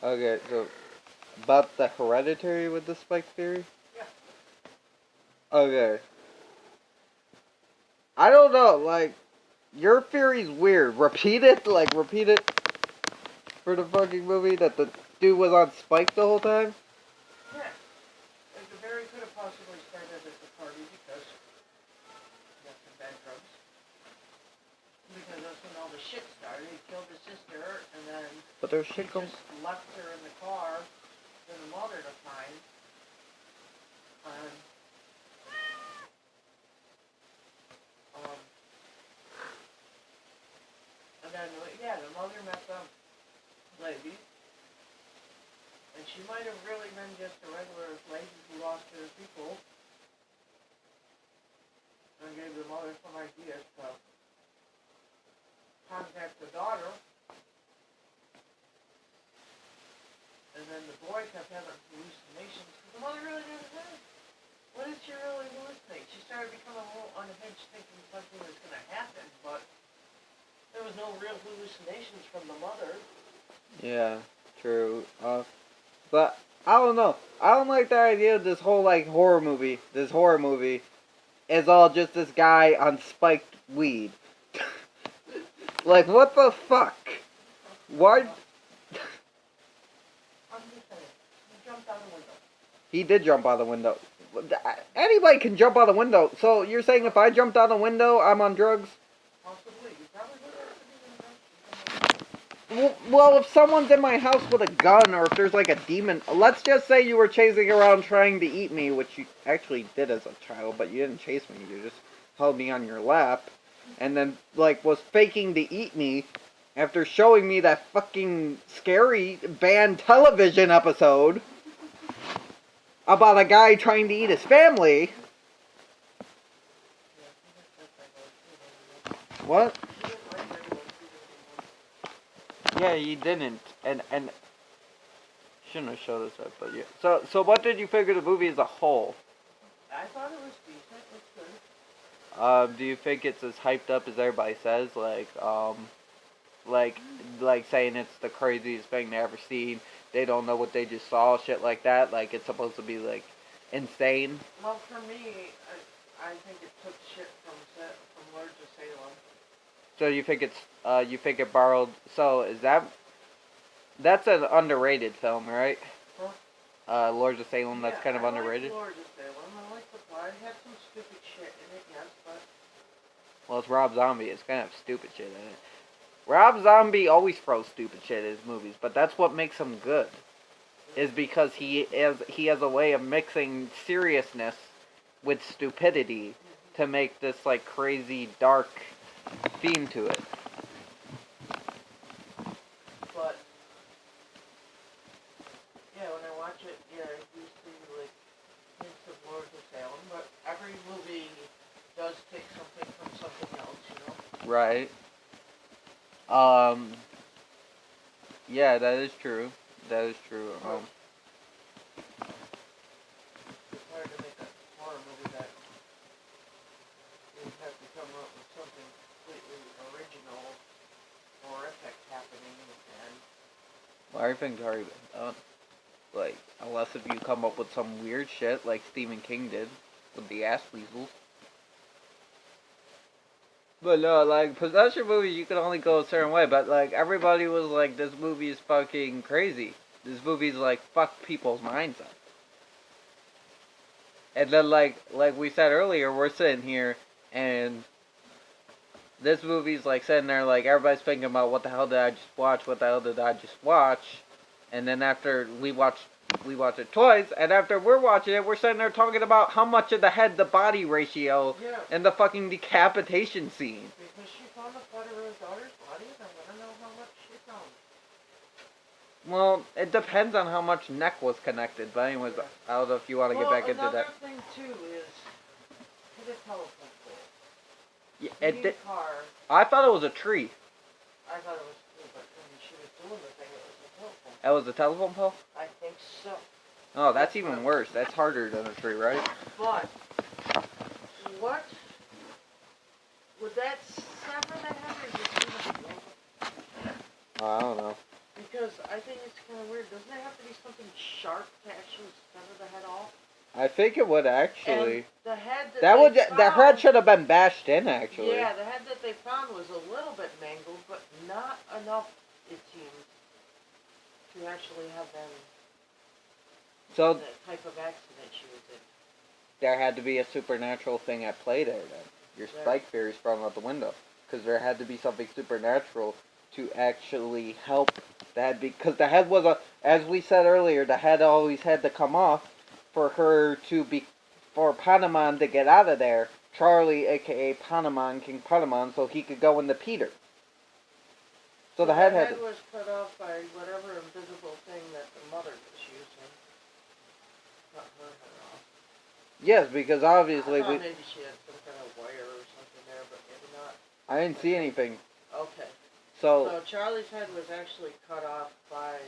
Okay, so about the Hereditary with the Spike theory? Yeah. Okay. I don't know, like, your theory's weird. Repeat it for the fucking movie that the dude was on Spike the whole time? Yeah. Like, the berry could have possibly started at the party because he got some bad drugs. Because that's when all the shit started. He killed his sister, and then But there's shit he just left her in the car for the mother to find. And then, yeah, the mother met the lady. And she might have really been just a regular lady who lost her people. And gave the mother some ideas to contact the daughter. And then the boy kept having hallucinations. The mother really didn't know. What did she really hallucinate? She started becoming a little unhinged, thinking something was going to happen, but there was no real hallucinations from the mother. Yeah, true. But I don't know. I don't like the idea of this whole like horror movie. This horror movie is all just this guy on spiked weed. Like, what the fuck? Why? I'm just saying. He jumped out the window. He did jump out the window. Anybody can jump out the window. So you're saying if I jumped out the window, I'm on drugs? Possibly. You probably would have to be Well, if someone's in my house with a gun, or if there's like a demon, let's just say you were chasing around trying to eat me, which you actually did as a child, but you didn't chase me, you just held me on your lap, and then, like, was faking to eat me after showing me that fucking scary banned television episode about a guy trying to eat his family. What? Yeah, you didn't, and shouldn't have showed us that, but yeah. So what did you figure the movie as a whole? I thought it was decent. It's good. Do you think it's as hyped up as everybody says? Like saying it's the craziest thing they ever seen. They don't know what they just saw, shit like that. Like it's supposed to be like insane. Well, for me, I think it took shit from Lords of Salem. So you think it borrowed? So is that's an underrated film, right? Huh? Lords of Salem. That's kind of underrated. I like Lords of Salem. I like the plot. It had some stupid shit in it, yes, but. Well, it's Rob Zombie. It's kind of stupid shit in it. Rob Zombie always throws stupid shit in his movies, but that's what makes him good. Is because he has a way of mixing seriousness with stupidity to make this like crazy dark theme to it. But yeah, when I watch it, yeah, I do see like hints of Lords of Salem, but every movie does take something from something else, you know? Right. Yeah, that is true. That is true. It's hard to make a horror movie that you have to come up with something completely original, horrific happening, and Well, everything's already been done. Like, unless if you come up with some weird shit like Stephen King did with the ass weasels. But no, like, possession movies, you can only go a certain way. But, like, everybody was like, this movie is fucking crazy. This movie's, like, fuck people's minds up. And then, like we said earlier, we're sitting here, and this movie's, like, sitting there, like, everybody's thinking about, what the hell did I just watch? What the hell did I just watch? And then after we watch it twice, and after we're watching it, we're sitting there talking about how much of the head-to-body ratio and the fucking decapitation scene. because she found a part of her daughter's body, I want to know how much she found. Well, it depends on how much neck was connected, but anyways, I don't know if you want to get back into that. Another thing, too, is hit a telephone pole. Yeah, it did. Car. I thought it was a tree. I thought it was too, but when she was doing the thing, it was a telephone. That was a telephone pole? I think so. Oh, that's even worse. That's harder than a tree, right? But, what? Would that sever the head or just leave it alone? I don't know. because I think it's kind of weird. Doesn't it have to be something sharp to actually sever the head off? I think it would actually. And the head The head should have been bashed in actually. Yeah, the head that they found was a little bit mangled, but not enough, it seems, to actually have been So the type of accident she was in. there had to be a supernatural thing at play there then. Your spike theory's thrown out the window. Because there had to be something supernatural to actually help that. Because the head was as we said earlier, the head always had to come off for her to be, for Patamon to get out of there. Charlie, aka Patamon, King Patamon, so he could go into Peter. So the head was cut off by whatever invisible thing that the mother was using. Cut her head off. Yes, because obviously I thought maybe she had some kind of wire or something there, but maybe not. I didn't see anything. Okay. So Charlie's head was actually cut off by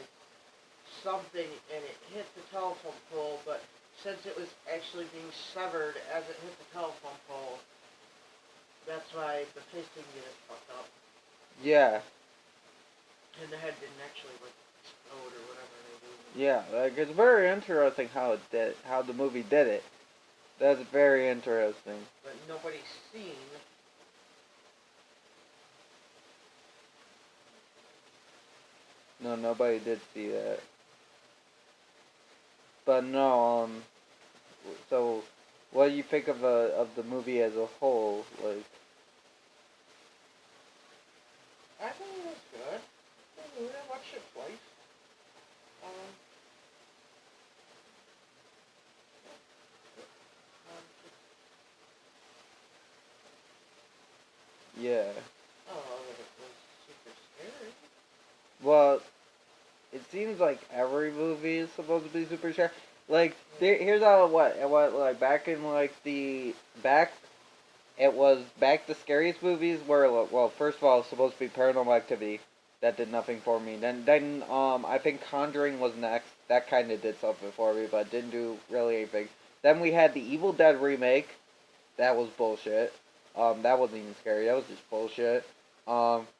something, and it hit the telephone pole, but since it was actually being severed as it hit the telephone pole, that's why the piston unit fucked up. Yeah. And the head didn't actually explode or whatever they do. Yeah, like it's very interesting how the movie did it. That's very interesting. But nobody's seen. No, nobody did see that. But no, so what do you think of the movie as a whole? Like, I think it was good. I watched it twice. yeah. Oh, it was super scary. Well, it seems like every movie is supposed to be super scary. Like, here's how like back in like it was the scariest movies were, well, first of all, it was supposed to be Paranormal Activity. That did nothing for me. Then I think Conjuring was next. That kind of did something for me, but didn't do really anything. Then we had the Evil Dead remake. That was bullshit. That wasn't even scary. That was just bullshit.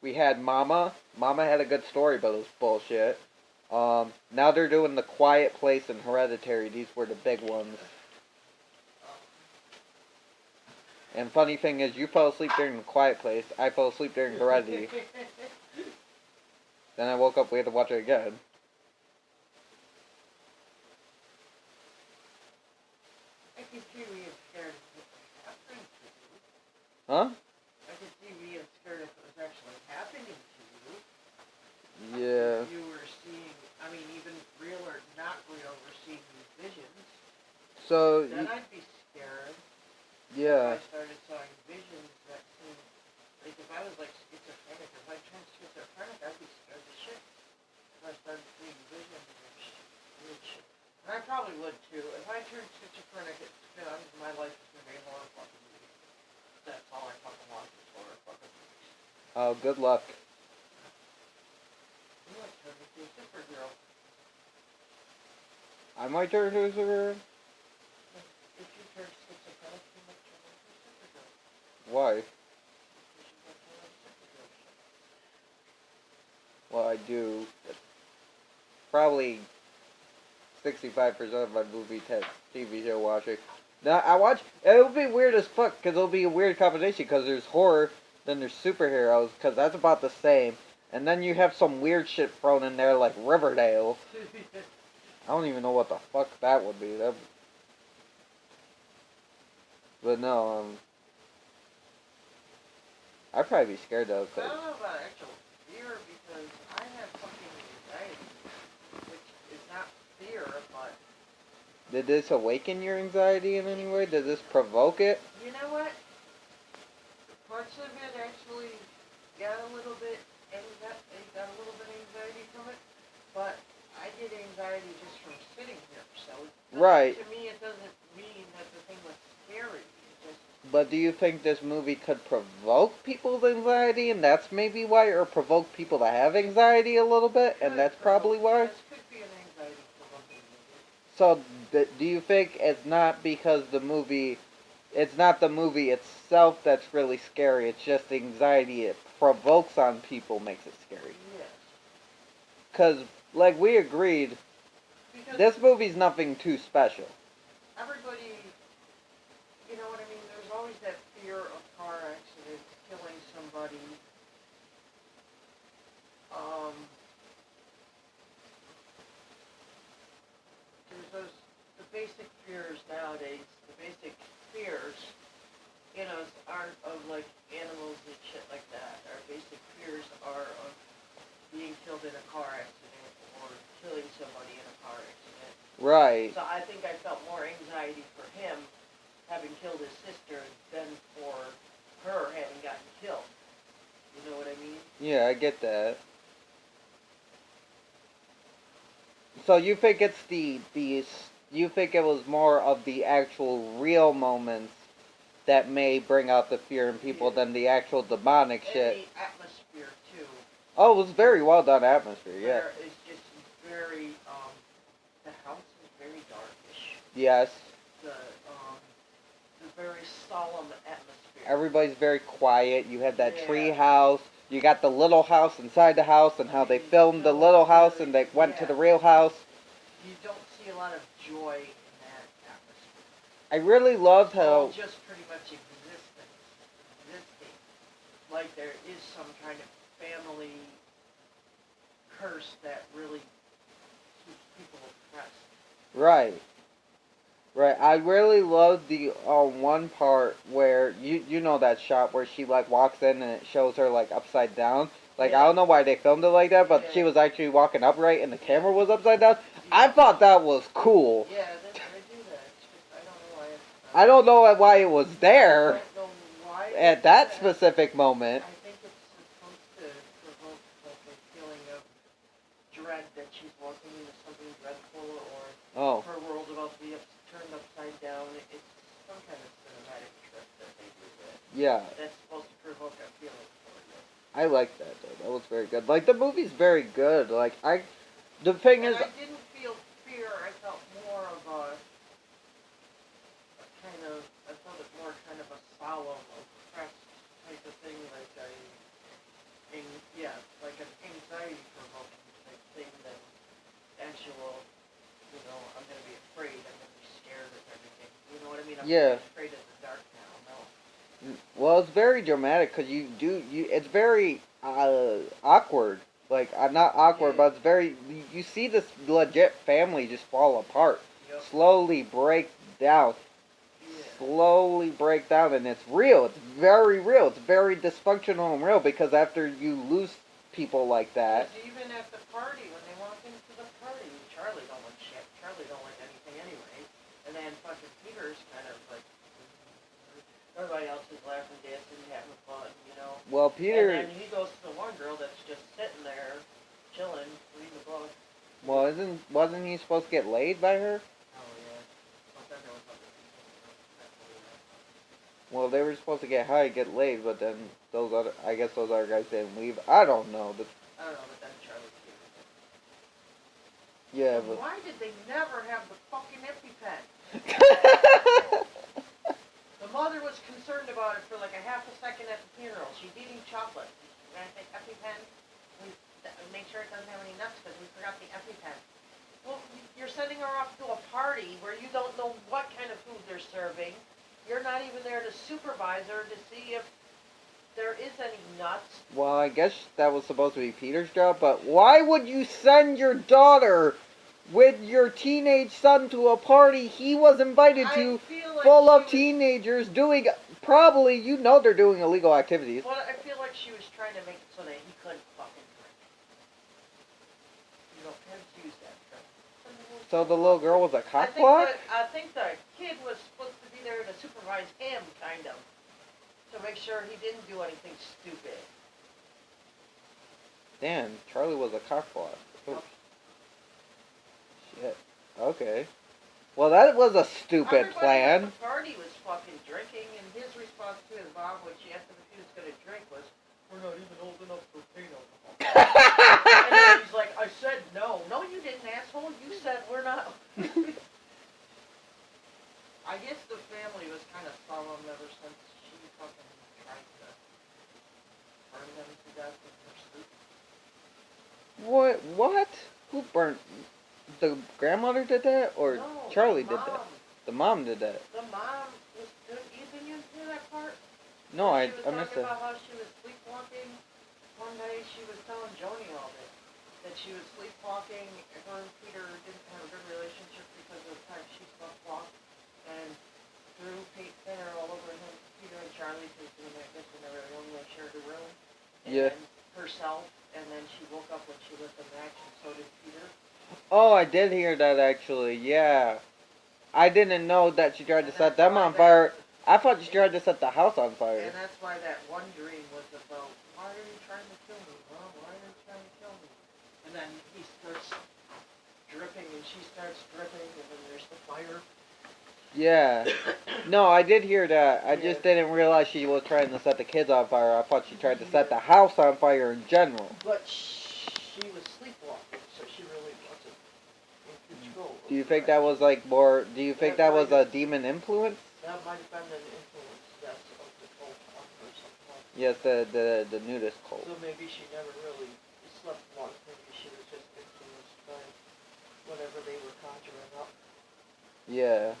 We had Mama. Mama had a good story, but it was bullshit. Now they're doing The Quiet Place and Hereditary. These were the big ones. And funny thing is, you fell asleep during The Quiet Place. I fell asleep during Heredity. Then I woke up, we had to watch it again. I could see being scared if it was happening to you. Huh? I could see being scared if it was actually happening to you. Yeah. If you were seeing, I mean, even real or not real, were seeing these visions. So, then I'd be scared. yeah. If I started seeing visions that seemed, like if I was like schizophrenic, if I turned schizophrenic, I'd be scared as shit. If I started seeing visions and weird shit. And I probably would too. If I turned schizophrenic, my life is going to be a horror fucking movie. That's all I fucking want is horror fucking movies. Oh, good luck. You might turn into a superhero. I might turn into a superhero? If you turn schizophrenic, you might turn into a superhero. Why? Because you might turn into superhero shit. Well, I do. Probably 65% of my TV show watching. Now, it'll be weird as fuck, because it'll be a weird combination, because there's horror, then there's superheroes, because that's about the same. And then you have some weird shit thrown in there, like Riverdale. I don't even know what the fuck that would be. But no, I'd probably be scared though. I don't know about actual fear because I have something anxiety, which is not fear, but... Did this awaken your anxiety in any way? Did this provoke it? You know what? Parts of it actually got a little bit anxiety from it, but I get anxiety just from sitting here, so right. To me it doesn't mean that the thing was scary. But do you think this movie could provoke people's anxiety, and that's maybe why, or provoke people to have anxiety a little bit, and that's probably why? This could be an anxiety provoking movie. So, do you think it's not because it's not the movie itself that's really scary, it's just the anxiety it provokes on people makes it scary? Yes. Because, like, we agreed, Because this movie's nothing too special. everybody, you know what I mean? There's always that fear of car accidents, killing somebody. There's the basic fears nowadays. The basic fears in us aren't of like animals and shit like that. Our basic fears are of being killed in a car accident or killing somebody in a car accident. Right. So I think I felt more anxiety for him having killed his sister than for her having gotten killed. You know what I mean? Yeah, I get that. So you think it's you think it was more of the actual real moments that may bring out the fear in people than the actual demonic And shit. the atmosphere too. Oh, it was very well done atmosphere, yeah. There is just very, the house is very darkish. Yes. The very solemn atmosphere. Everybody's very quiet. You have that Yeah. tree house. You got the little house inside the house and how they filmed the little house and they went to the real house. You don't see a lot of joy in that atmosphere. I really loved It's all how... just pretty much existing. Like there is some kind of family curse that really keeps people oppressed. Right. Right. I really loved the one part where you know that shot where she like walks in and it shows her like upside down. Like Yeah. I don't know why they filmed it like that, but Yeah. she was actually walking upright and the camera was upside down. I thought that was cool. Yeah, they do that. It's just, I don't know why. I don't know why it was there I don't know why at that specific moment. I think it's supposed to provoke like a feeling of dread that she's walking into something dreadful or Oh. her world about to be turned upside down. It's some kind of cinematic trick that they do that. Yeah. That's supposed to provoke a feeling for you. I like that though. That was very good. Like the movie's very good. Like the thing And is, I didn't feel fear. I felt more of a kind of. I felt it more kind of a solemn, oppressed type of thing, like like an anxiety provoking type thing than actual. You know, I'm gonna be afraid. I'm gonna be scared of everything. You know what I mean? I'm Yeah. afraid of the dark now. No. well, it's very dramatic because it's very awkward. Like not awkward, Yeah. but it's very. You see this legit family just fall apart, Yep. slowly break down, Yeah. slowly break down, and it's real. It's very real. It's very dysfunctional and real because after you lose people like that, Because even at the party, when they walk into the party, Charlie don't like shit. Charlie don't like anything anyway. And then fucking Peter's kind of like, everybody else is laughing, dancing, having fun, you know. well, Peter. And then he goes to the one girl that's just sitting there, chilling, reading a book. Well, wasn't he supposed to get laid by her? Oh yeah. But then there was other people. Well, they were supposed to get high, get laid, but then I guess those other guys didn't leave. I don't know. I don't know, but then Charlie came with it. Yeah, And why did they never have the fucking EpiPen? but. The mother was concerned about it for like a half a second at the funeral. She's eating chocolate. She's going to take EpiPen. We make sure it doesn't have any nuts because we forgot the EpiPen. Well, you're sending her off to a party where you don't know what kind of food they're serving. You're not even there to supervise her to see if there is any nuts. Well, I guess that was supposed to be Peter's job, but why would you send your daughter with your teenage son to a party he was invited to, like full of teenagers doing, probably, they're doing illegal activities. Well, I feel like she was trying to make it so that he couldn't fucking drink. You know, parents use that trick. So the little girl was a I cockblock? think the kid was supposed to be there to supervise him, kind of. To make sure he didn't do anything stupid. Damn, Charlie was a cockblock. Oh. Shit. Okay. Well, that was a stupid plan. At the party was fucking drinking, and his response to his mom when she asked him if he was going to drink was, "We're not even old enough for pain alcohol." And then he's like, "I said no." "No, you didn't, asshole. You said we're not." I guess the family was kind of solemn ever since she fucking tried to burn them to death in her sleep. What? burnt. The grandmother did that, or No, Charlie the did that? mom. The mom did that. The mom was good. Didn't you hear that part? No, Where I she was missed talking it. about how she was sleepwalking. One day she was telling Joni all this. That she was sleepwalking. Her and Peter didn't have a good relationship because of the time she sleepwalked. And threw paint thinner all over him, Peter and Charlie, because I guess when they were young, they shared a room. And Yeah. herself. And then she woke up when she lit the match, and so did Peter. Oh, I did hear that actually. Yeah. I didn't know that she tried to And set that's them why on fire. I thought she and- tried to set the house on fire. And that's why that one dream was about, why are you trying to kill me, Mom? Why are you trying to kill me? And then he starts dripping, and she starts dripping, and then there's the fire. Yeah. No, I did hear that. I just Yeah. didn't realize she was trying to set the kids on fire. I thought she tried to set the house on fire in general. But she was sleepwalking, so she really wasn't in control. Do you think that was like more? Do you think that was a demon influence? That might have been an influence, yes, of the cult on her somehow. Yes, the nudist cult. So maybe she never really slept once. Maybe she was just influenced by whatever they were conjuring up. Yeah.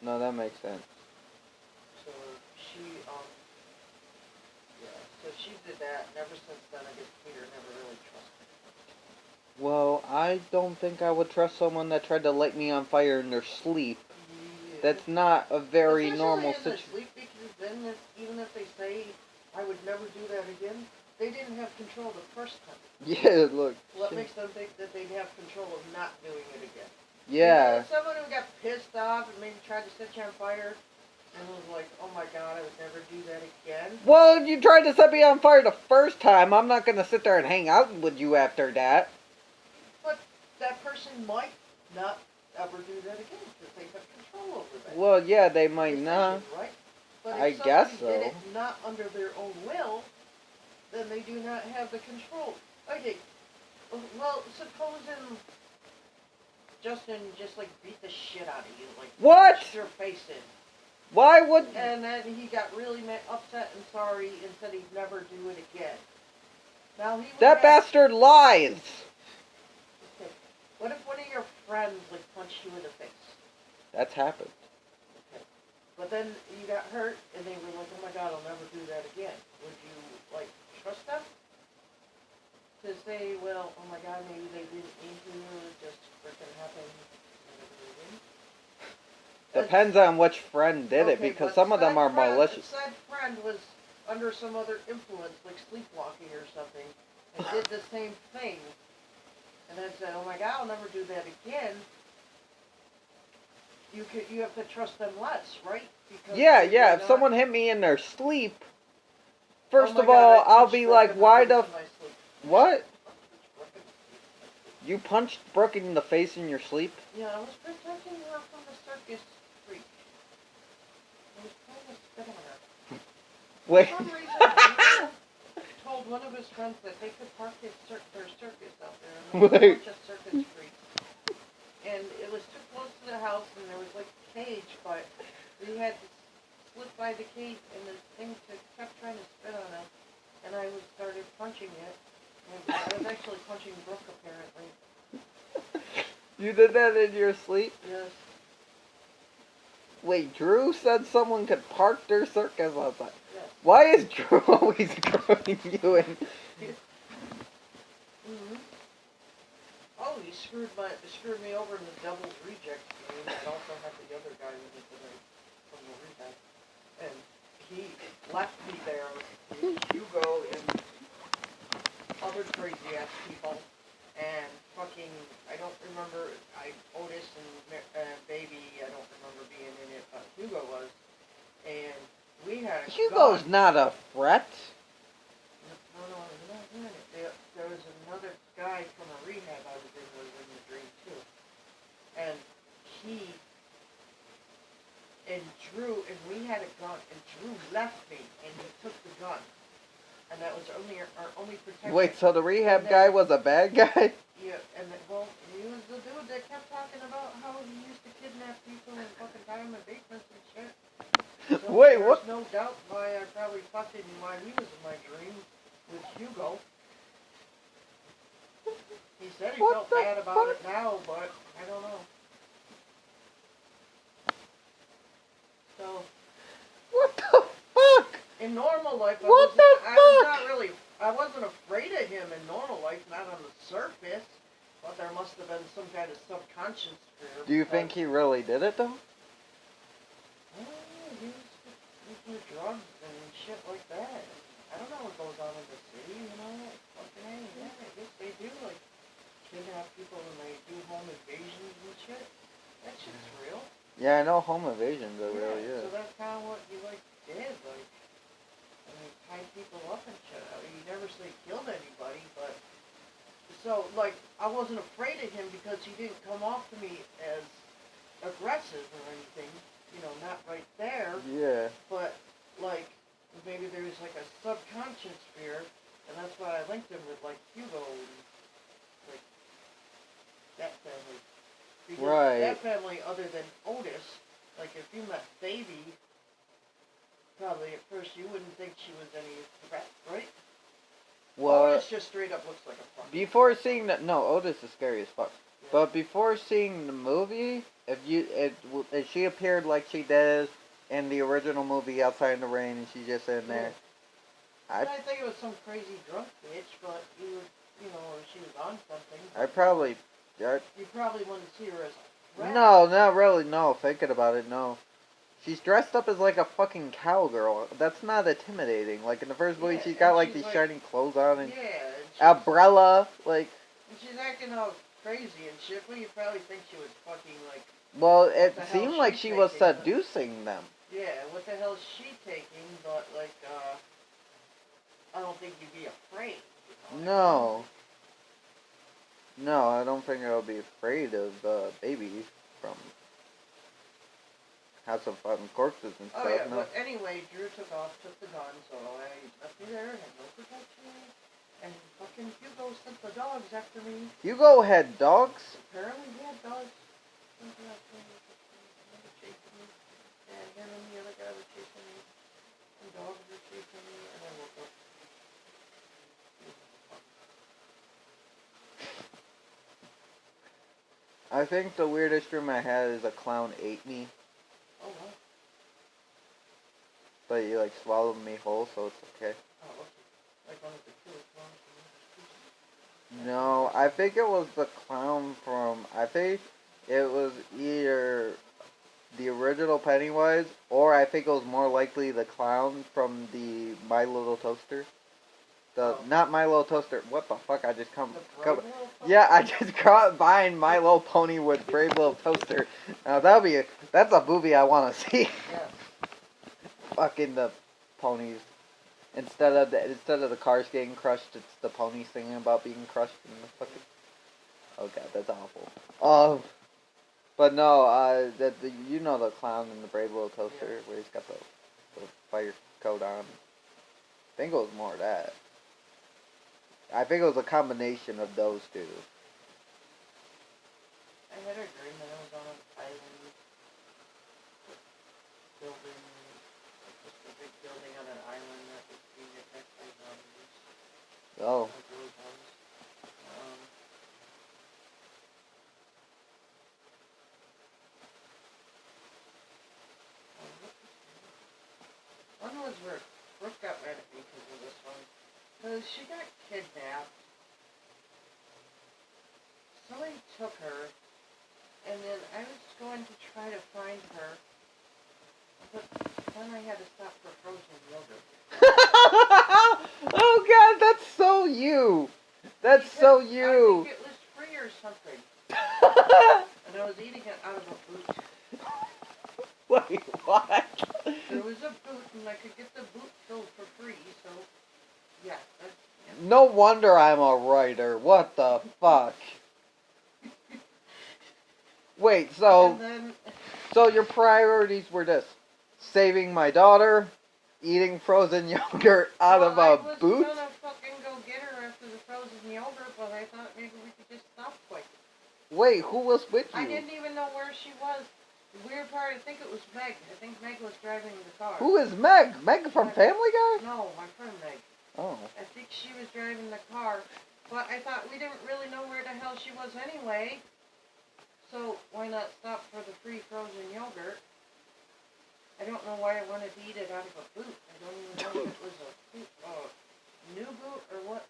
No, that makes sense. So she, yeah, so she did that, and ever since then, I guess Peter never really trusted her. Well, I don't think I would trust someone that tried to light me on fire in their sleep. Yeah. That's not a very Especially normal in their situation. sleep, because then, even if they say, I would never do that again, they didn't have control the first time. Yeah, look. What makes them think that they'd have control of not doing it again? Yeah. You know, someone who got pissed off and maybe tried to set you on fire and was like, oh my god, I would never do that again. Well, if you tried to set me on fire the first time, I'm not gonna sit there and hang out with you after that. But that person might not ever do that again because they have control over that. Well, yeah, they might decision, not. right? But if I guess somebody did so. it not under their own will, then they do not have the control. Okay, well, supposing Justin just like beat the shit out of you, like What? punched your face in. Why would... And then he got really upset and sorry and said he'd never do it again. Now he would That have, bastard lies! okay, what if one of your friends like punched you in the face? That's happened. Okay. But then you got hurt and they were like, oh my god, I'll never do that again. Would you like trust them? To say, well, oh my god, maybe they didn't mean to, it just freaking happened. Depends on which friend did it, Okay, because but some of them said are friend- malicious. Said friend was under some other influence, like sleepwalking or something, and did the same thing, and then said, "Oh my God, I'll never do that again." You have to trust them less, right? Because Yeah, they yeah, were if not- someone hit me in their sleep, Oh first my of God, all, I I'll punched be Brooke like, in the why face the... in my sleep. What? You punched Brooke in the face in your sleep? Yeah, I was protecting her from the circus freak. I was trying to spit on her. Wait. For some reason, he told one of his friends that they could park their circus out there, and there was a Wait. bunch of circus freaks. And it was too close to the house, and there was like a cage, but we had to slip by the cage, and this thing kept trying to spit on us, and I started punching it. And I was actually punching Brooke, apparently. You did that in your sleep? Yes. Wait, Drew said someone could park their circus outside. Yes. Why is Drew always throwing you in? Mm-hmm. Oh, he screwed me over in the devil's reject game. I also had the other guy with me today from the rehab. And he left me there with Hugo and other crazy ass people. And fucking, I don't remember, Otis and Baby, I don't remember being in it, but Hugo was. And we had a Hugo's gun. not a threat. No, there was another guy from a rehab I was in the dream too. And he and Drew, and we had a gun, and Drew left me, and he took the gun. And that was our only protection. Wait, so the rehab And then- guy was a bad guy? Yeah, and well, he was the dude that kept talking about how he used to kidnap people and fucking tie them in basements and shit. So Wait, there's what? no doubt why I probably fucking why he was in my dream with Hugo. He said he What felt the bad about it fuck? now, but I don't know. So, What the fuck? in normal life, What the I was fuck? not really, I wasn't afraid of him in normal life, not on the surface, but there must have been some kind of subconscious fear. Do you think he really did it though? Well, he was into drugs and shit like that. I don't know what goes on in the city, you know, like, fucking hey, yeah, I guess they do, like, kidnap people and they do home invasions and shit. That shit's real. Yeah, I know home invasions are real, yeah. So that's kind of what he, like, did, like, I mean, tied people up and shit. I mean, he never say he killed anybody, but, so, like, I wasn't afraid of him because he didn't come off to me as aggressive or anything, you know, not right there, Yeah. but, like, maybe there was, like, a subconscious fear, and that's why I linked him with, like, Hugo and, like, that family. Because Right. that family, other than Otis, like, if you met Baby, probably at first you wouldn't think she was any threat, right? Well, Otis just straight up looks like a fucking before seeing that, no, Otis is scary as fuck. Yeah. But before seeing the movie, if she appeared like she did in the original movie Outside in the Rain, and she's just in there, I think it was some crazy drunk bitch, but you would, you know, or she was on something. I probably, You probably wouldn't see her as a threat. no, not really, no. Thinking about it, no. She's dressed up as like a fucking cowgirl. That's not intimidating. Like in the first movie, Yeah, she's got and like she's these like- shiny clothes on and Yeah, and umbrella. Like, she's acting all crazy and shit, but you probably think she was fucking like, well, it the hell seemed is like she she was thinking? seducing them. yeah, what the hell is she taking? But like, I don't think you'd be afraid. You know? No. No, I don't think I'll be afraid of Baby from House of Five Corpses and stuff. Oh yeah, No. but anyway, Drew took the gun, so I left me there, had no protection, and fucking Hugo sent the dogs after me. Hugo had dogs? Apparently he had dogs. Something after me, they were chasing me, and him and the other guy were chasing me, and dogs were chasing me, and I woke up. I think the weirdest dream I had is a clown ate me, Oh wow. but he like swallowed me whole, so it's okay. Oh, okay. Like one of the killers, one of the No, I think it was the clown from, I think it was either the original Pennywise, or I think it was more likely the clown from the My Little Toaster. Not My Little Toaster, what the fuck, I just come, yeah, I just got buying My Little Pony with Brave Little Toaster. Now that's a movie I want to see. Yeah. Fucking the ponies. Instead of the cars getting crushed, it's the ponies singing about being crushed in the fucking. Oh god, that's awful. But no, you know the clown in the Brave Little Toaster where he's got the fire coat on. I think it was more of that. I think it was a combination of those two. I had a dream that I was on an island building, like just a big building on an island that was being attacked by zombies. Oh. Like those ones. One was where Brooke got mad at me because of this one. Because she got kidnapped. Somebody took her, and then I was going to try to find her, but then I had to stop for frozen yogurt. Oh god, that's so you. That's so you. I think it was free or something. And I was eating it out of a boot. Wait, what? There was a boot, and I could get the boot filled for free, so, yeah. No wonder I'm a writer. What the fuck? Wait, And then, so your priorities were this: saving my daughter, eating frozen yogurt out of a boot. I was gonna fucking go get her after the frozen yogurt, but I thought maybe we could just stop quick. Wait, who was with you? I didn't even know where she was. The weird part, I think it was Meg. I think Meg was driving the car. Who is Meg? Meg from Family Guy? No, my friend Meg. Oh. I think she was driving the car, But I thought we didn't really know where the hell she was anyway. So why not stop for the free frozen yogurt? I don't know why I wanted to eat it out of a boot. I don't even know if it was a boot, new boot or what.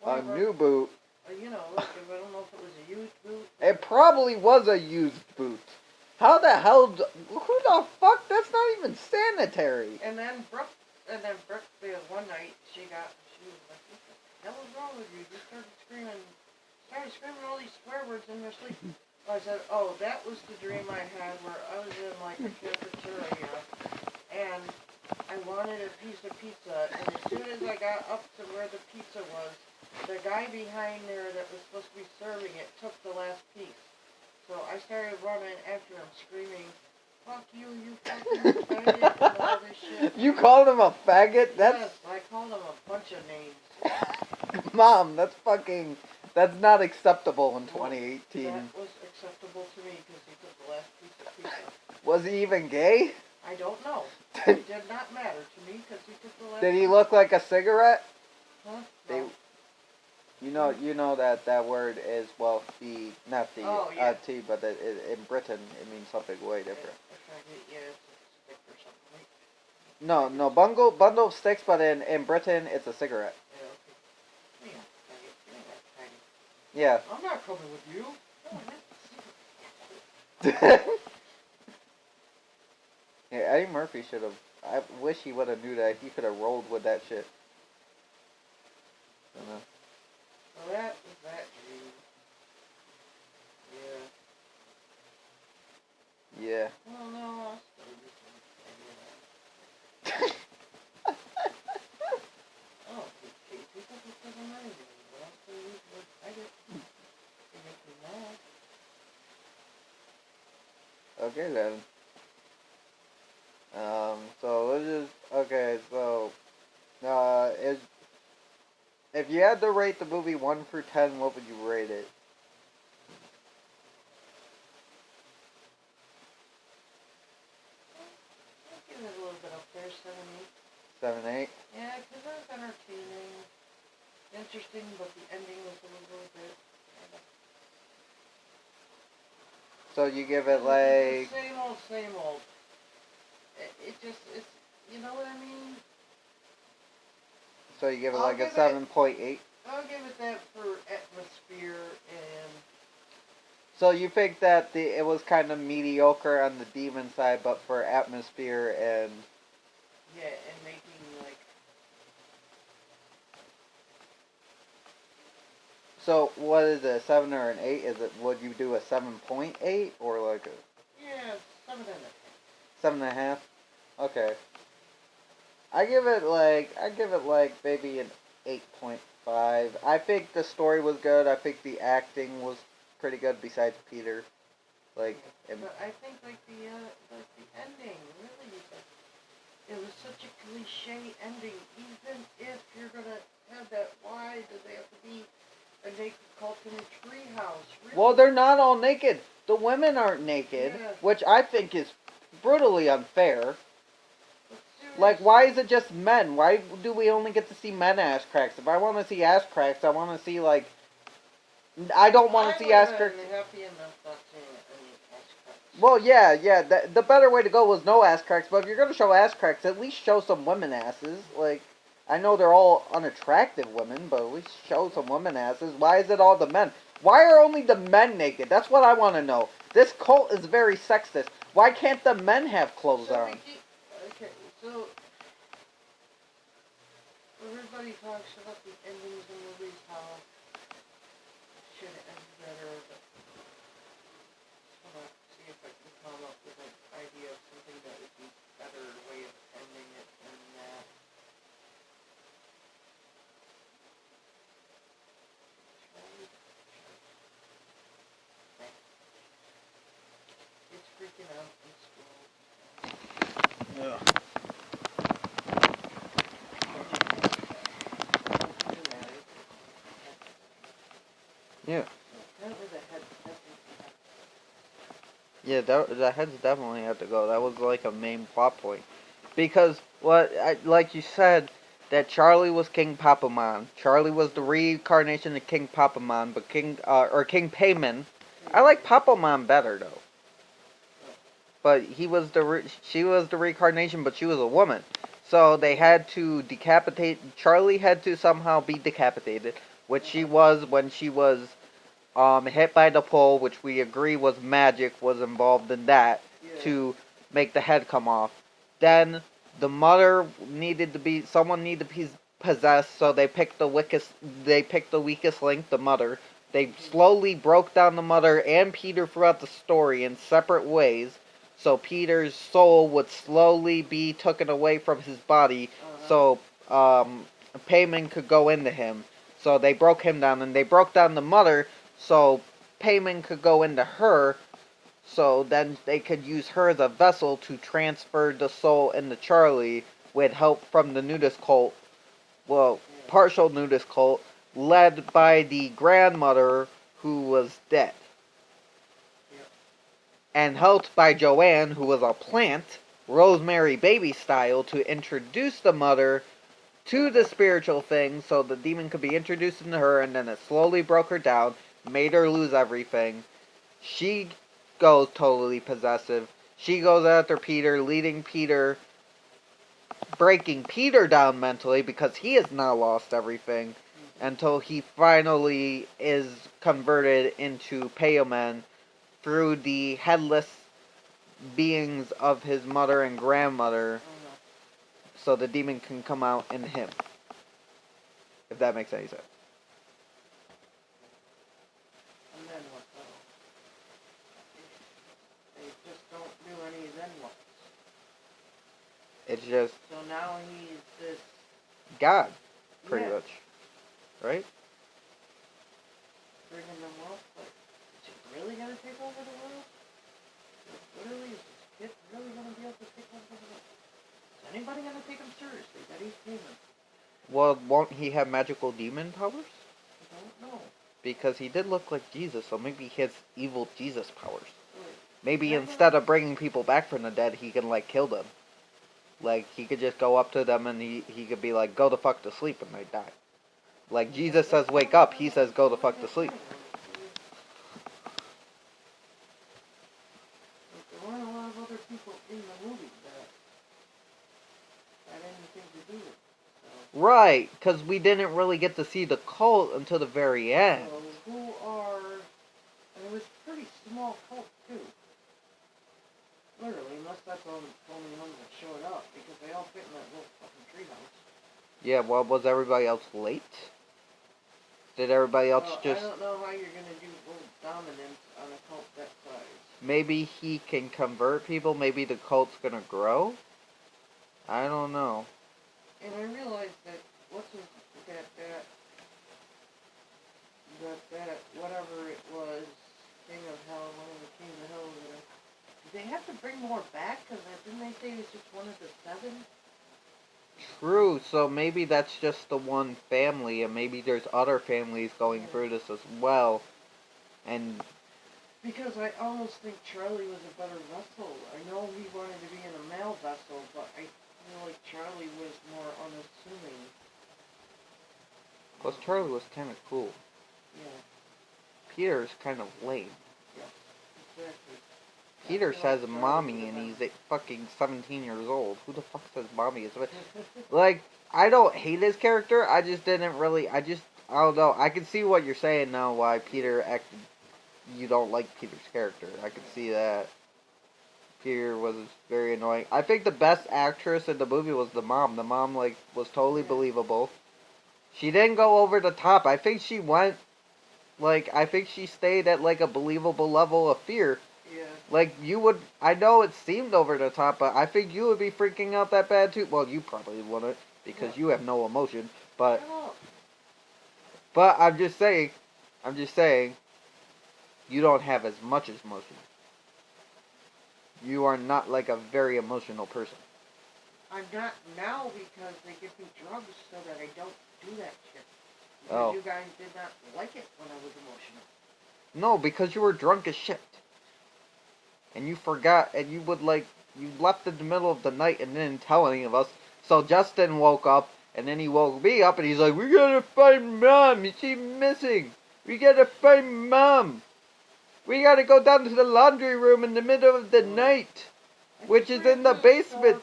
A new boot. You know, like, I don't know if it was a used boot. It probably was a used boot. How the hell? Who the fuck? That's not even sanitary. And then Brooke, the one night she was like, "What the hell is wrong with you? You started screaming all these swear words in your sleep." I said, "Oh, that was the dream I had where I was in like a cafeteria and I wanted a piece of pizza, and as soon as I got up to where the pizza was, the guy behind there that was supposed to be serving it took the last piece. So I started running after him, screaming, 'Fuck you, you fucking faggot,' and all this shit." You called him a faggot? Yes, I called him a bunch of names. Mom, that's not acceptable in 2018. That was acceptable to me because he took the last piece of pizza. Was he even gay? I don't know. It did not matter to me because he took the last Did he look like a cigarette? Huh? They, No. you know that word is, well, not the, Oh, yeah. T, but in Britain it means something way different. Yeah, it's a stick or something, right? No, bundle of sticks, but in Britain it's a cigarette. Yeah, okay. Yeah. I'm not coming with you. Yeah, Eddie Murphy should have. I wish he would have knew that. He could have rolled with that shit. Well, that was that dream. Yeah. Yeah. Well, no, I'll still do something. Oh, people because I'm not even, but I'll still use what I get. It makes me mad. Okay then. So let's just if you had to rate the movie 1 through 10, what would you rate it? I'll give it a little bit up there, 7, 7, 8. 8? Yeah, because it was entertaining, interesting, but the ending was a little bit. So you give it like. It's the same old. It's, you know what I mean? So you give it I'll like a give 7.8? I'll give it that for atmosphere and. So you think that it was kind of mediocre on the demon side, but for atmosphere and. Yeah, and making like. So what is it, a 7 or an 8? Would you do a 7.8 or like a. Yeah, 7 and a 7.5? Okay. I give it like maybe an 8.5. I think the story was good. I think the acting was pretty good besides Peter. Like, But I think like the ending really, it was such a cliche ending. Even if you're gonna have that, why does they have to be a naked cult in a treehouse? Really? well, they're not all naked. The women aren't naked, Yeah. which I think is brutally unfair. But Like, why is it just men? Why do we only get to see men ass cracks? If I want to see ass cracks, I want to see like. I don't want to see ass cracks. I'm happy enough not seeing any ass cracks. Well, yeah. The better way to go was no ass cracks. But if you're gonna show ass cracks, at least show some women asses. Like, I know they're all unattractive women, but at least show some women asses. Why is it all the men? Why are only the men naked? That's what I want to know. This cult is very sexist. Why can't the men have clothes on? Okay, so everybody talks about the endings in movies, how it should end better, but hold on, see if I can come up with an idea of something that would be better way of ending it than that. It's freaking out in school. Yeah. Yeah. Yeah, the heads definitely had to go. That was like a main plot point. Because like you said, that Charlie was King Papamon. Charlie was the reincarnation of King Papamon, but King Paimon. I like Papamon better though. But she was the reincarnation, but she was a woman. So they had to decapitate. Charlie had to somehow be decapitated, which she was when she was hit by the pole, which we agree was magic was involved in that to make the head come off. Then the mother someone needed to be possessed, so they picked the weakest link, the mother. They slowly broke down the mother and Peter throughout the story in separate ways, so Peter's soul would slowly be taken away from his body, so Paimon could go into him. So they broke him down, and they broke down the mother, so Paimon could go into her, so then they could use her as a vessel to transfer the soul into Charlie with help from the nudist cult, partial nudist cult, led by the grandmother who was dead. And helped by Joanne, who was a plant, Rosemary Baby style, to introduce the mother to the spiritual thing so the demon could be introduced into her, and then it slowly broke her down, made her lose everything. She goes totally possessive. She goes after Peter, leading Peter, breaking Peter down mentally because he has now lost everything until he finally is converted into Paimon through the headless beings of his mother and grandmother, so the demon can come out in him. If that makes any sense. And then what though? They just don't do any then what? It's just... So now he's this... God, pretty much. Right? Bringing them up, like, is he really gonna take over the world? Like, literally, is this kid really gonna be able to take over the world? Is anybody gonna take him seriously? That he's Paimon? Well, won't he have magical demon powers? I don't know. Because he did look like Jesus, so maybe he has evil Jesus powers. Wait, Maybe instead of bringing people back from the dead, he can, like, kill them. Like, he could just go up to them and he could be like, go the fuck to sleep, and they die. Like, Jesus says, wake up, he says, go the fuck to sleep. There weren't a lot of other people in the movie that had anything to do with it. So. Right, because we didn't really get to see the cult until the very end. So who are... And it was a pretty small cult, too. Literally, unless that's the only ones that showed up, because they all fit in that little fucking treehouse. Yeah, well, was everybody else late? Did everybody else just... I don't know how you're going to do world dominance on a cult that size. Maybe he can convert people? Maybe the cult's gonna grow? I don't know. And I realized that, that whatever it was, King of Hell, one of the King of Hell, did they have to bring more back? Because didn't they say it was just one of the 7? True, so maybe that's just the one family, and maybe there's other families going through this as well. And... Because I almost think Charlie was a better vessel. I know he wanted to be in a male vessel, but I feel like Charlie was more unassuming. Plus, Charlie was kind of cool. Yeah. Peter's kind of lame. Yeah, exactly. Peter says mommy, and he's fucking 17 years old. Who the fuck says mommy? Like, I don't hate his character, I just didn't really, I don't know. I can see what you're saying now, why Peter acted, you don't like Peter's character. I can see that. Peter was very annoying. I think the best actress in the movie was the mom. The mom, like, was totally believable. She didn't go over the top. I think she went, like, I think she stayed at, like, a believable level of fear. Yeah. Like, you would, I know it seemed over the top, but I think you would be freaking out that bad too. Well, you probably wouldn't, because you have no emotion, but I'm just saying, you don't have as much emotion. You are not, like, a very emotional person. I'm not now because they give me drugs so that I don't do that shit. Because you guys did not like it when I was emotional. No, because you were drunk as shit. And you forgot, and you would, like, you left in the middle of the night and didn't tell any of us. So Justin woke up And then he woke me up and he's like, we gotta find Mom. She's missing. We gotta find Mom. We gotta go down to the laundry room in the middle of the night, which is in the basement.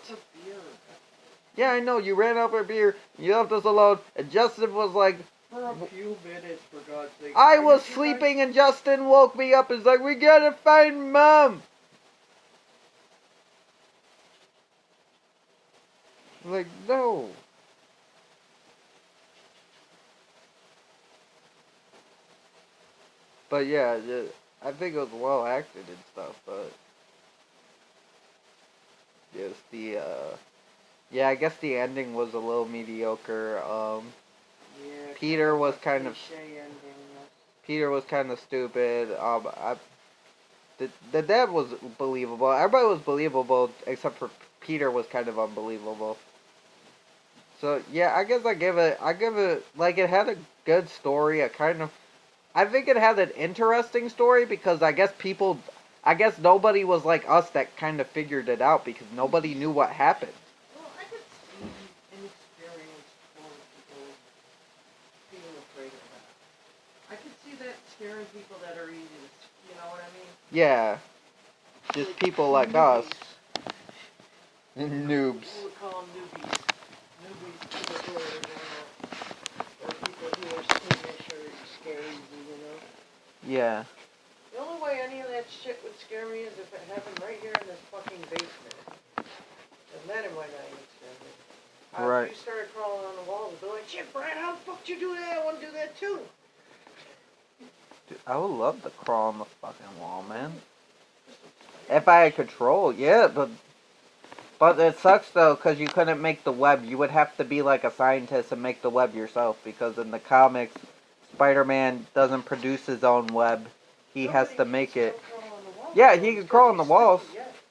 Yeah, I know. You ran out for beer. You left us alone. And Justin was like, for a few minutes, for God's sake. I was sleeping and Justin woke me up and was like, we gotta find Mom. I'm like, no. But yeah, I think it was well acted and stuff, but just yeah, I guess the ending was a little mediocre. Yeah, Peter was kind of ending, yes. Peter was kind of stupid. The dad was believable. Everybody was believable except for Peter was kind of unbelievable. So yeah, I guess I give it like it had a good story. I think it had an interesting story because I guess nobody was like us that kind of figured it out because nobody knew what happened. Well, I could see inexperienced people being afraid of that. I could see that scaring people that are easy to, you know what I mean? Yeah, just Like people like newbies. us. Noobs. We would call them newbies. Newbies to the horror, you know? Or people who are squeamish or scary, you know? Yeah. The only way any of that shit would scare me is if it happened right here in this fucking basement. And then it might not even scare me. Right. If you started crawling on the walls, I'd be like, shit, Brad, how the fuck did you do that? I want to do that too. Dude, I would love to crawl on the fucking wall, man. If I had control, yeah, but it sucks though, because you couldn't make the web. You would have to be like a scientist and make the web yourself, because in the comics, Spider-Man doesn't produce his own web. He has to make it. Yeah, he can crawl on the walls.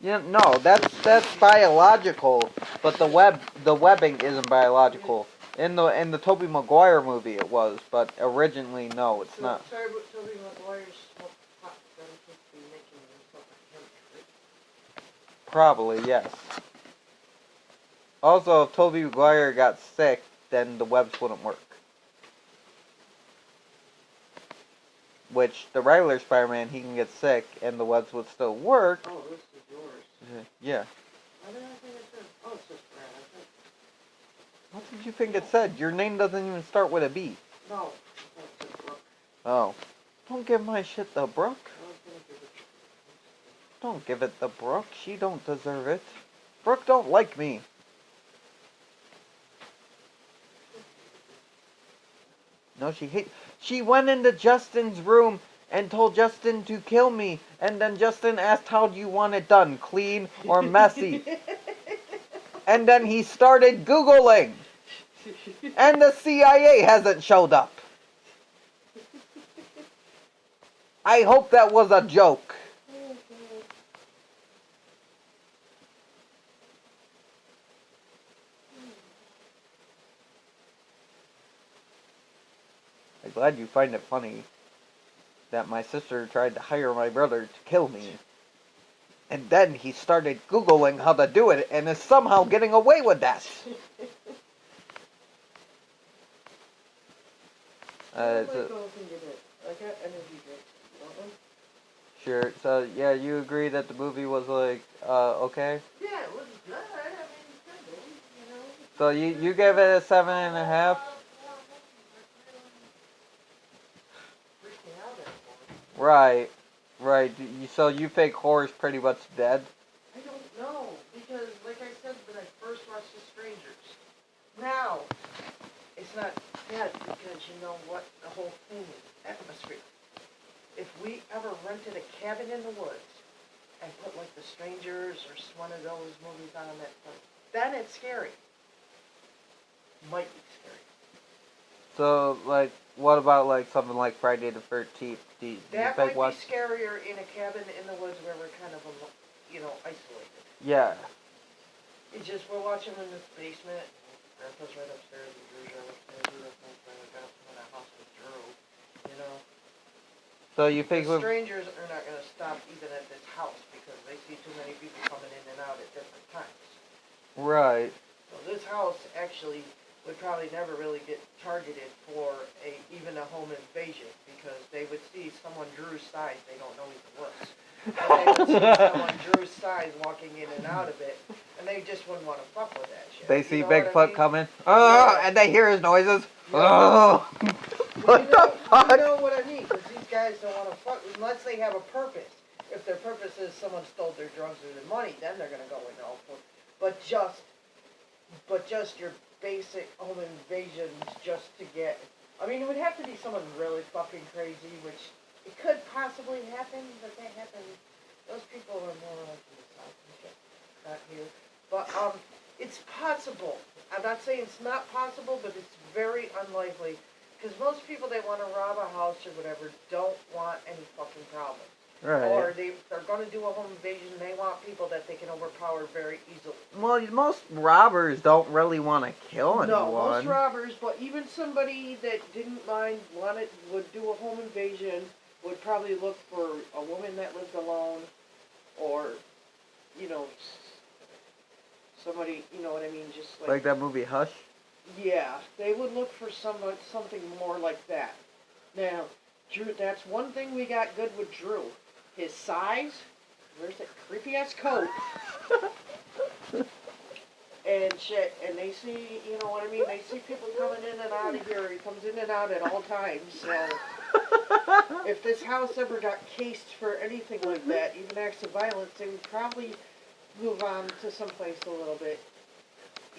Yeah, no, that's biological, but the webbing isn't biological. In the Tobey Maguire movie it was, but originally no, it's not. Sorry, but Tobey Maguire's smoked pot. That is supposed to be making himself a chemistry. Probably, yes. Also, if Tobey Maguire got sick, then the webs wouldn't work. Which, the regular Spider-Man, he can get sick, and the webs would still work. Oh, this is yours. Yeah. Why did I think it said? Oh, it's just Brad. I think. What did you think it said? Your name doesn't even start with a B. No, I thought it said Brooke. Oh. Don't give my shit to Brooke. I was gonna give it. Don't give it to Brooke. She don't deserve it. Brooke don't like me. No, she went into Justin's room and told Justin to kill me. And then Justin asked, how do you want it done? Clean or messy? And then he started Googling. And the CIA hasn't showed up. I hope that was a joke. I'm glad you find it funny that my sister tried to hire my brother to kill me. And then he started Googling how to do it and is somehow getting away with that. Sure. So, yeah, you agree that the movie was, like, okay? Yeah, it was good. I mean, it's good, you know. So, you gave it a 7.5? Right. Right. So, you think horror's pretty much dead? I don't know, because, like I said when I first watched The Strangers, now, it's not dead because you know what the whole thing is, atmosphere. If we ever rented a cabin in the woods and put like The Strangers or one of those movies on that place, then it's scary. Might be scary. So, like, what about, like, something like Friday the 13th? That might be scarier in a cabin in the woods where we're kind of, you know, isolated. Yeah. It's just we're watching in this basement. Grandpa's right upstairs, and Drew's right upstairs. We don't think we're going to in a house with Drew, you know. So you think the strangers are not going to stop even at this house because they see too many people coming in and out at different times. Right. So this house actually would probably never really get targeted for even a home invasion because they would see someone Drew's size, they don't know he's a wuss. But they would see someone Drew's size walking in and out of it, and they just wouldn't want to fuck with that shit. They see You know what Bigfoot I mean? coming. Oh, Yeah. and they hear his noises. Yeah. Oh, what the fuck? You know what I mean? Because these guys don't want to fuck unless they have a purpose. If their purpose is someone stole their drugs or their money, then they're gonna go in all for. But just your basic home invasions just to get. I mean, it would have to be someone really fucking crazy, which it could possibly happen, but that happens. Those people are more like in the South and shit, not here. But it's possible. I'm not saying it's not possible, but it's very unlikely. Because most people that want to rob a house or whatever don't want any fucking problems. Right. Or they're going to do a home invasion and they want people that they can overpower very easily. Well, most robbers don't really want to kill anyone. No, most robbers, but even somebody that didn't mind, would do a home invasion, would probably look for a woman that lived alone, or, you know, somebody, you know what I mean, just like that movie Hush? Yeah, they would look for something more like that. Now, Drew, that's one thing we got good with Drew. His size, where's that creepy-ass coat, and shit, and they see, you know what I mean, they see people coming in and out of here. He comes in and out at all times, so if this house ever got cased for anything like that, even acts of violence, they would probably move on to someplace a little bit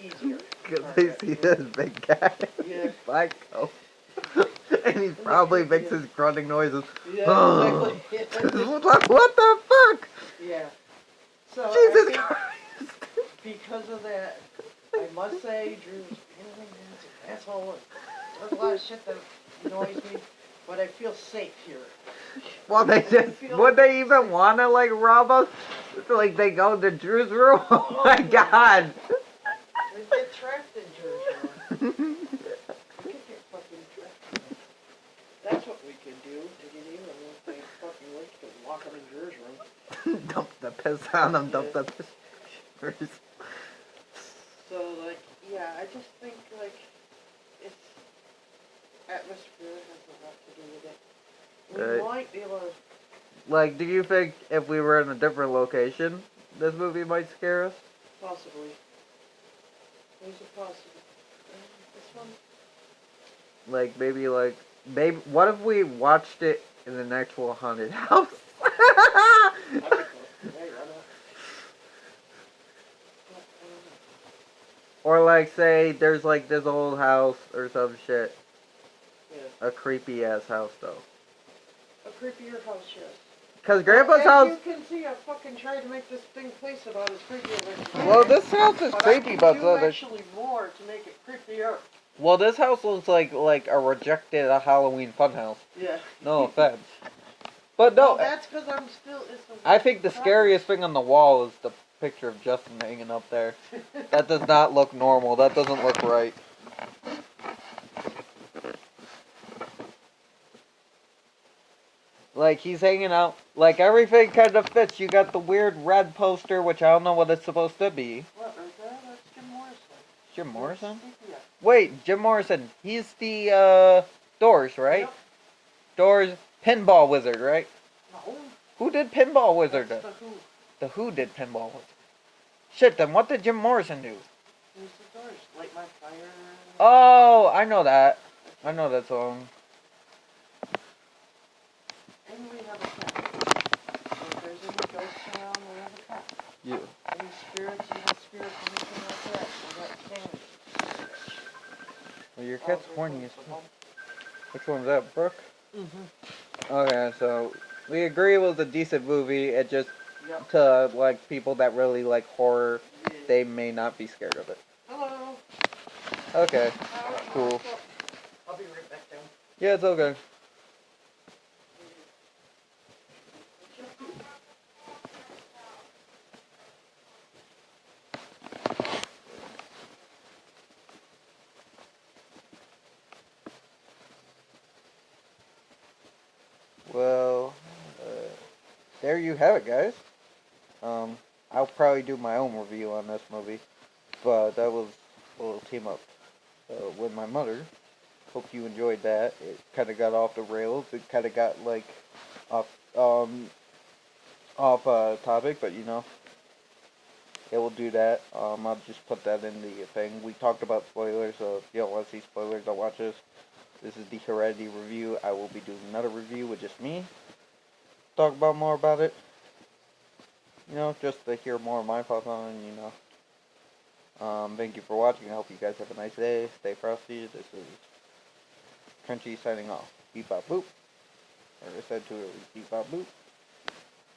easier. Because they see this big guy. Yeah. Black coat. And he probably makes his grunting noises. Yeah, exactly. What the fuck? Yeah. So Jesus Christ. because of that, I must say Drew's an asshole. There's a lot of shit that annoys me, but I feel safe here. Well, would they even want to, like, rob us? Like, they go to Drew's room? Oh my god. They get trapped in Drew's room. We could get fucking trapped in. That's what we could do to get even with the fucking witch to lock them in Drew's room. Dump the piss on them, dump the piss. First. So, like, yeah, I just think, like, it's atmosphere has a lot to do with it. We might be able to... Like, do you think if we were in a different location, this movie might scare us? Possibly. There's a possibility. This one? Like, maybe, what if we watched it in an actual haunted house? Or, like, say, there's, like, this old house or some shit. Yeah. A creepy-ass house, though. A creepier house, yes. Because Grandpa's As house... you can see, I fucking tried to make this thing place about as creepy as I can. Well, this house is creepy, but... I can do actually more to make it creepier. Well, this house looks like a rejected Halloween funhouse. Yeah. No offense. But no... Well, that's because I'm still... I think the scariest thing on the wall is the picture of Justin hanging up there. That does not look normal. That doesn't look right. Like, he's hanging out. Like, everything kind of fits. You got the weird red poster, which I don't know what it's supposed to be. What, right there? That's Jim Morrison. Jim Morrison? Yeah. Wait, Jim Morrison. He's the, Doors, right? Yep. Doors Pinball Wizard, right? No. Who did Pinball Wizard? That's the Who. The Who did Pinball Wizard. Shit, then what did Jim Morrison do? Who's the Doors? Light My Fire. Oh, I know that. I know that song. And we have a cat. So if there's any ghosts around, we have a cat. You. Any spirits, even spirits, anything like that, we got cans. Well, your cat's horny as fuck. Which one's that, Brooke? Mm-hmm. Okay, so we agree it was a decent movie. It just, to, like, people that really like horror, they may not be scared of it. Hello. Okay, cool. I'll be right back down. Yeah, it's okay. Well, there you have it, guys. I'll probably do my own review on this movie, but that was a little team up. with my mother. Hope you enjoyed that. It kind of got off the rails. It kind of got like off topic, but it will do that. I'll just put that in the thing. We talked about spoilers, so if you don't want to see spoilers, don't watch this. This is the Heredity review. I will be doing another review with just me. Talk about more about it. Just to hear more of my thoughts on it, thank you for watching. I hope you guys have a nice day. Stay frosty. This is Crunchy signing off. Beep bop boop. Or I said to it, beep bop boop.